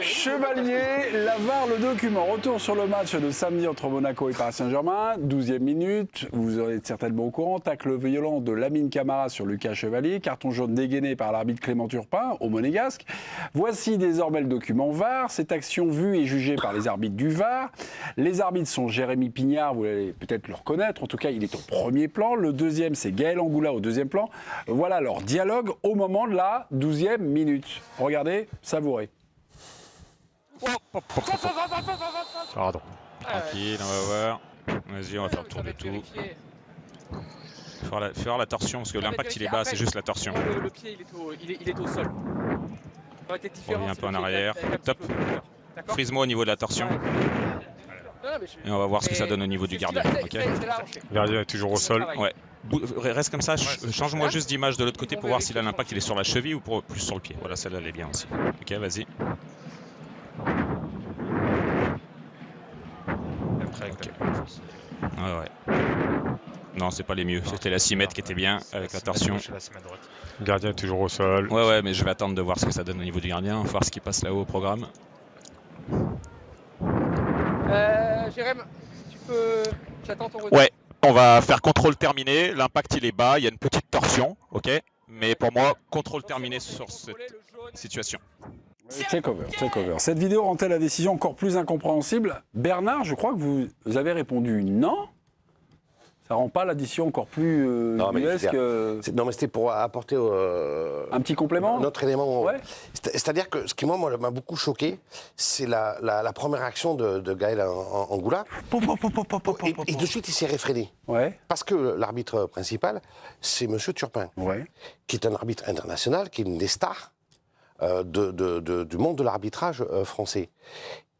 Chevalier, la VAR, le document. Retour sur le match de samedi entre Monaco et Paris Saint-Germain. 12e minute, vous en êtes certainement au courant. Tacle violent de Lamine Camara sur Lucas Chevalier. Carton jaune dégainé par l'arbitre Clément Turpin au Monégasque. Voici désormais le document VAR. Cette action vue et jugée par les arbitres du VAR. Les arbitres sont Jérémy Pignard, vous allez peut-être le reconnaître. En tout cas, il est au premier plan. Le deuxième, c'est Gaël Angoula au deuxième plan. Voilà leur dialogue au moment de la 12e minute. Regardez, savourez. Pardon. Tranquille, on va voir. Vas-y, on va faire le tour de tout. Faire la torsion, parce que l'impact il est bas, c'est juste la torsion. Le pied il est au sol. Ça aurait été différent. Reviens un peu en arrière. Top. Frise-moi au niveau de la torsion. Et on va voir ce que ça donne au niveau du gardien. Okay. Le gardien est toujours au sol. Ouais. Reste comme ça, change-moi juste d'image de l'autre côté pour voir si là l'impact il est sur la cheville ou plus sur le pied. Voilà, celle-là elle est bien aussi. Ok, vas-y. Okay. Ouais. Non, c'est pas les mieux. C'était la 6 mètres qui était bien avec la torsion. Le gardien est toujours au sol. Ouais, mais je vais attendre de voir ce que ça donne au niveau du gardien, voir ce qui passe là-haut au programme. Jérém, tu peux. J'attends ton retour. Ouais, on va faire contrôle terminé. L'impact il est bas, il y a une petite torsion, ok. Mais pour moi, contrôle terminé sur cette situation. Take over. Cette vidéo rend-elle la décision encore plus incompréhensible? Bernard, je crois que vous avez répondu non. Ça rend pas l'addition encore plus ubuesque. Non, mais c'était pour apporter un petit complément. Un autre élément. Ouais. C'est-à-dire que ce qui moi m'a beaucoup choqué, c'est la première action de Gaël Angoula. Et de suite, il s'est réfréné. Ouais. Parce que l'arbitre principal, c'est M. Turpin, qui est un arbitre international, qui est une des stars du monde de l'arbitrage français.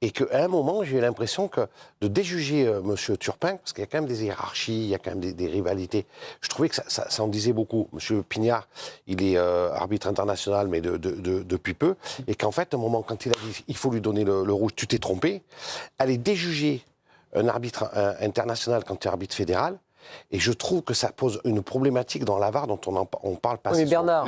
Et qu'à un moment, j'ai eu l'impression que de déjuger M. Turpin, parce qu'il y a quand même des hiérarchies, il y a quand même des rivalités, je trouvais que ça en disait beaucoup. M. Pignard, il est arbitre international, mais depuis peu, et qu'en fait, à un moment, quand il a dit « il faut lui donner le rouge, tu t'es trompé », aller déjuger un arbitre international quand tu es arbitre fédéral, et je trouve que ça pose une problématique dans la VAR dont on parle pas. Oui, mais Bernard,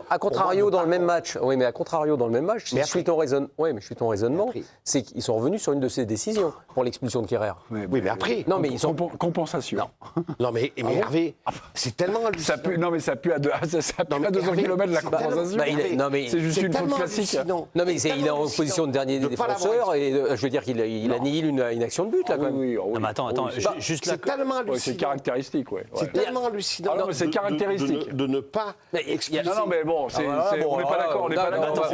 à contrario dans le même match. Oui, mais à contrario dans le même match. Si je suis ton raisonnement, c'est qu'ils sont revenus sur une de ces décisions pour l'expulsion de Kerrer. Oui, mais après. Non, mais ils sont compensation. Non, mais Hervé, c'est tellement hallucinant. Ça pue à 200 km de la compensation. C'est juste une faute classique. Non, mais il est en position de dernier défenseur et je veux dire qu'il annihile une action de but là quand même. Non, mais attends, juste là. C'est caractéristique, C'est tellement hallucinant. Ah non, mais c'est caractéristique. De ne pas expliquer. Non, mais bon, on n'est pas d'accord. On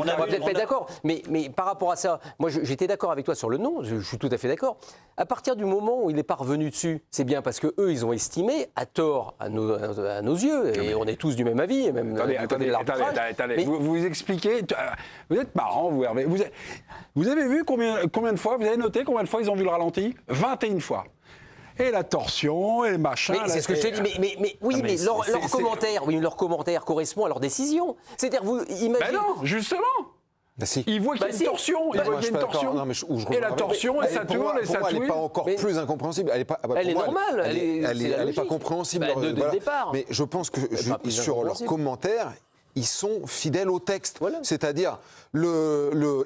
va peut-être pas être d'accord. Mais par rapport à ça, moi j'étais d'accord avec toi sur le nom, je suis tout à fait d'accord. À partir du moment où il n'est pas revenu dessus, c'est bien parce qu'eux, ils ont estimé, à tort, à nos yeux, et on est tous du même avis. Et même attendez. Vous expliquez. Vous êtes marrant, vous, Hervé. Vous avez vu combien de fois, vous avez noté combien de fois ils ont vu le ralenti? 21 fois. Et la torsion, et le machin. Mais c'est ce que je te dis. Mais leur commentaire correspond à leur décision. C'est-à-dire, vous imaginez. Ben non, justement. Ils voient qu'il y a une torsion. Et la torsion, et ça tourne, et ça tourne. Elle n'est pas encore plus incompréhensible. Elle est normale. Elle n'est pas compréhensible. De départ. Mais je pense que sur leurs commentaires, ils sont fidèles au texte. C'est-à-dire, ils ne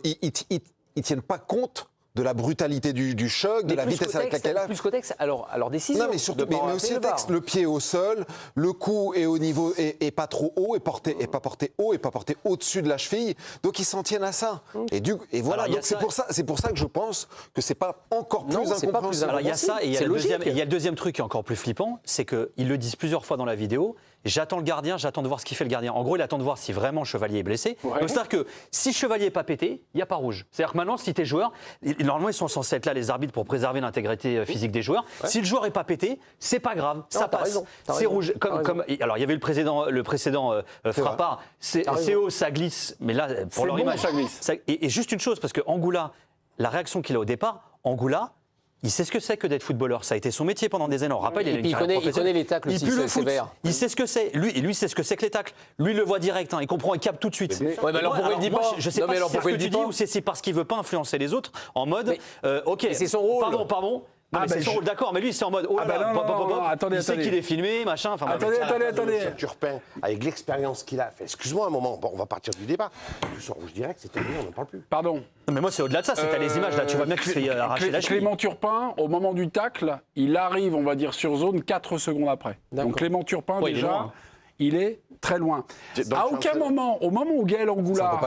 tiennent pas compte de la brutalité du choc, de la vitesse avec laquelle elle a. Plus qu'au texte, alors décision. Non, mais surtout, mais aussi le texte, le pied au sol, le cou est au niveau, et pas trop haut, et pas porté haut, et pas porté au-dessus de la cheville. Donc ils s'en tiennent à ça. Et voilà, donc c'est pour ça que je pense que c'est pas encore plus incompréhensible. Alors il y a ça, et il y a le deuxième truc qui est encore plus flippant, c'est qu'ils le disent plusieurs fois dans la vidéo. J'attends le gardien, j'attends de voir ce qu'il fait le gardien. En gros, il attend de voir si vraiment Chevalier est blessé. Donc c'est-à-dire que si Chevalier n'est pas pété, il n'y a pas rouge. C'est-à-dire que maintenant, si tu es joueur, normalement ils sont censés être là, les arbitres, pour préserver l'intégrité physique des joueurs. Si le joueur n'est pas pété, c'est pas grave, ça passe. C'est rouge. Alors il y avait le précédent Frappard, c'est haut, ça glisse. Mais là, pour leur image, ça glisse. Et juste une chose, parce que Angoula, la réaction qu'il a au départ, Angoula, il sait ce que c'est que d'être footballeur. Ça a été son métier pendant des années. On rappelle, il connaît les tacles aussi, c'est sévère. Il sait ce que c'est. Lui sait ce que c'est que les tacles. Lui, il le voit direct. Il comprend, il capte tout de suite. Ouais, mais alors pourquoi il dit pas? Je sais pas si c'est ce que tu dis ou c'est parce qu'il veut pas influencer les autres en mode OK, c'est son rôle. Pardon. Non, mais c'est son rôle, d'accord, mais lui, c'est en mode, oh là là, attendez, il sait qu'il est filmé, machin. Enfin, attendez. M. Turpin, avec l'expérience qu'il a fait, excuse-moi un moment, bon, on va partir du débat. Le soir rouge direct, c'est terminé, on n'en parle plus. Pardon. Non, mais moi, c'est au-delà de ça, c'est t'as les images, là, tu vois bien qu'il se fait arracher la cheville. Clément Turpin, au moment du tacle, il arrive, on va dire, sur zone 4 secondes après. Donc Clément Turpin, déjà, il est très loin. À aucun moment, au moment où Gaël Angoula...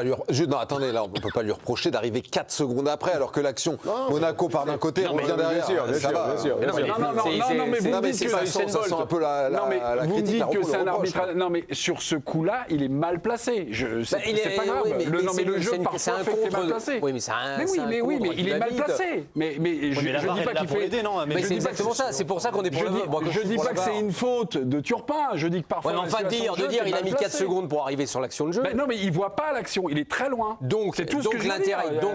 Non, attendez, là, on ne peut pas lui reprocher d'arriver 4 secondes après, alors que l'action Monaco part d'un côté, revient derrière. Bien sûr. Non, mais vous me dites que ça sent un peu la vous me critique. dites que c'est un arbitrage... Non, mais sur ce coup-là, il est mal placé. C'est pas grave. Mais le jeu, parfois, fait que c'est mal placé. Oui, mais c'est un... Oui, mais il est mal placé. Mais je dis pas qu'il fait... Mais c'est exactement ça, c'est pour ça qu'on est pour le... Je dis pas que c'est une faute de Turpin, je dis que parfois... Enfin, de dire il a mis 4 secondes pour arriver sur l'action de jeu. Non, mais il voit pas l'action, il est très loin. Donc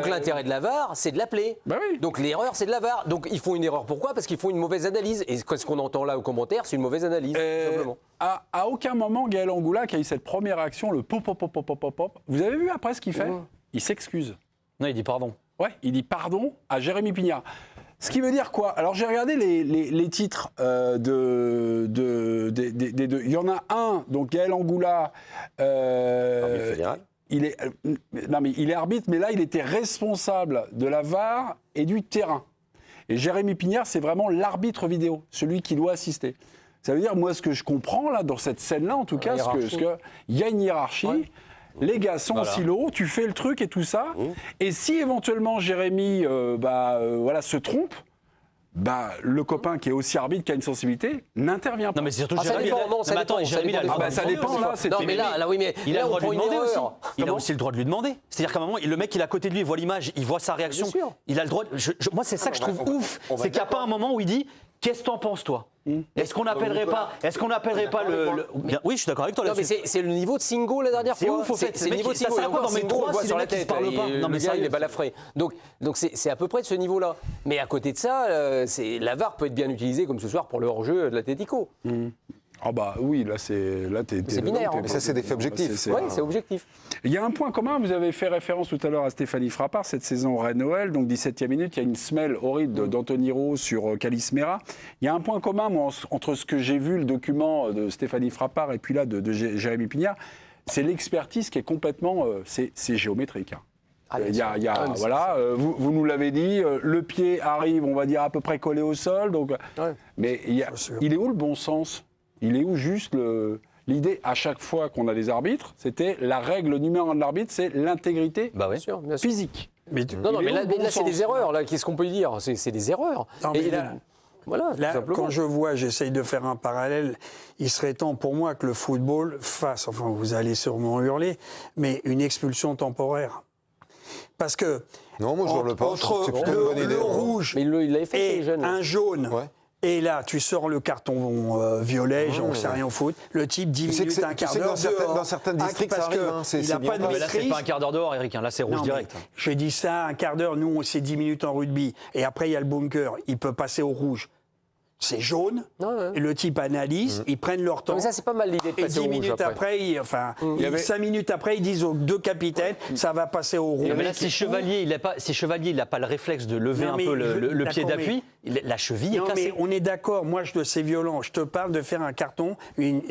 l'intérêt de la VAR, c'est de l'appeler. Donc l'erreur, c'est de la VAR. Donc ils font une erreur. Pourquoi? Parce qu'ils font une mauvaise analyse. Et ce qu'on entend là aux commentaires, c'est une mauvaise analyse, simplement. À aucun moment, Gaël Angoula, qui a eu cette première action, le pop, vous avez vu après ce qu'il fait? Il s'excuse. Non, il dit pardon. Ouais, il dit pardon à Jérémy Pignard. Ce qui veut dire quoi? Alors j'ai regardé les titres des deux. Il y en a un, donc Gaël Angoula. Il est arbitre, mais là il était responsable de la VAR et du terrain. Et Jérémy Pignard, c'est vraiment l'arbitre vidéo, celui qui doit assister. Ça veut dire, moi, ce que je comprends là dans cette scène-là, en tout cas, il y a une hiérarchie. Ouais. Les gars sont en silo, tu fais le truc et tout ça. Et si éventuellement Jérémy se trompe, le copain qui est aussi arbitre, qui a une sensibilité, n'intervient pas. Non, mais c'est surtout Jérémy. Ça dépend là. Non, mais là, oui, mais il a le droit de lui demander aussi. Il a aussi le droit de lui demander. C'est-à-dire qu'à un moment, le mec, il est à côté de lui, il voit l'image, il voit sa réaction. Il a le droit. Moi, c'est ça que je trouve ouf. C'est qu'il n'y a pas un moment où il dit qu'est-ce que t'en penses, toi? Est-ce qu'on n'appellerait pas le... Oui, je suis d'accord avec toi là-dessus. Non, mais c'est le niveau de Singo la dernière fois. C'est ouf, au fait. C'est le niveau de Singo. Ça sert à quoi dans mes trois si sur le la mec il se tête parle pas? Non, mais ça, il est balafré. Donc c'est à peu près de ce niveau-là. Mais à côté de ça, la VAR peut être bien utilisée comme ce soir pour le hors-jeu de l'Atlético. Ah oui, là c'est binaire. Mais ça, c'est des faits objectifs. Oui, c'est objectif. Il y a un point commun, vous avez fait référence tout à l'heure à Stéphanie Frappart, cette saison Rennes-Noël, donc 17e minute, il y a une semelle horrible d'Anthony Rowe sur Calismera. Il y a un point commun, moi, entre ce que j'ai vu, le document de Stéphanie Frappart, et puis là, de Jérémy Pignard, c'est l'expertise qui est complètement... c'est géométrique. Vous nous l'avez dit, le pied arrive, on va dire, à peu près collé au sol, donc... Mais il est où le bon sens? Il est où juste l'idée, à chaque fois qu'on a des arbitres, c'était la règle numéro 1 de l'arbitre, c'est l'intégrité physique. Mais là, c'est des erreurs. Qu'est-ce qu'on peut dire? C'est des erreurs. Non, là, quand je vois, j'essaye de faire un parallèle, il serait temps pour moi que le football fasse, enfin vous allez sûrement hurler, mais une expulsion temporaire. Parce que non, moi, je hurle pas. Entre le rouge et un jaune... Et là, tu sors le carton violet, j'en sais rien au foot. Le type 10 minutes, un quart d'heure dehors. Dans certains districts, ça arrive. Il n'a pas de maîtrise. Là, c'est pas un quart d'heure dehors, Eric. Là, c'est rouge direct. J'ai dit ça, un quart d'heure. Nous, c'est 10 minutes en rugby. Et après, il y a le bunker. Il peut passer au rouge. C'est jaune. Et le type analyse. Ils prennent leur temps. Mais ça, c'est pas mal l'idée de passer au rouge. Et 10 minutes après, 5 minutes après, ils disent aux deux capitaines, ça va passer au rouge. Mais là, si Chevalier, il n'a pas le réflexe de lever un peu le pied d'appui, la cheville est cassée. Mais on est d'accord. Moi, c'est violent. Je te parle de faire un carton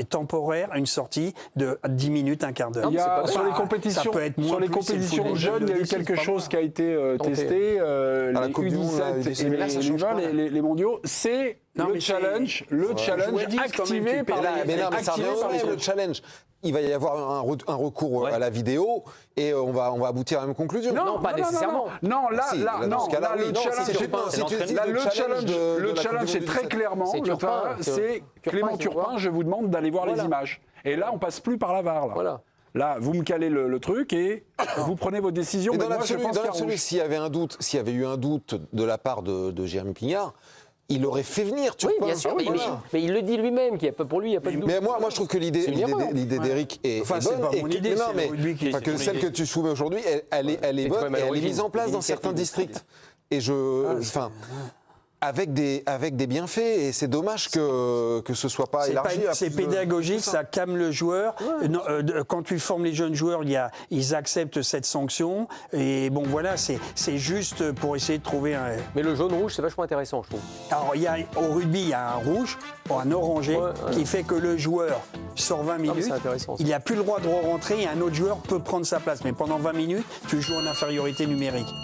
temporaire, une sortie de 10 minutes, un quart d'heure. Sur les compétitions jeunes, il y a eu quelque chose qui a été testé. Les U17 et les mondiaux, c'est le challenge activé par le challenge. Il va y avoir un recours à la vidéo et on va aboutir à la même conclusion. Non, pas nécessairement. Non, le challenge, c'est très clairement, c'est Clément Turpin, je vous demande d'aller voir les images. Et là, on passe plus par la VAR. Voilà. Là, vous me calez le truc et vous prenez vos décisions. Dans l'absolu, s'il y avait eu un doute de la part de Jérémy Pignard, il aurait fait venir Turpin. Oui, bien sûr, mais il le dit lui-même, pour lui, il n'y a pas de doute. Mais moi, je trouve que l'idée d'Éric est bonne. C'est pas mon idée, que celle que tu soumets aujourd'hui, elle est bonne et elle est mise en place dans certains districts. Et avec des bienfaits. Et c'est dommage que ce soit pas élargi. C'est pédagogique, ça calme le joueur. Quand tu formes les jeunes joueurs, ils acceptent cette sanction. Et bon, voilà, c'est juste pour essayer de trouver un... Mais le jaune-rouge, c'est vachement intéressant, je trouve. Alors, au rugby, il y a un rouge, un orangé, qui fait que le joueur sort 20 minutes. Il n'a plus le droit de rentrer et un autre joueur peut prendre sa place. Mais pendant 20 minutes, tu joues en infériorité numérique.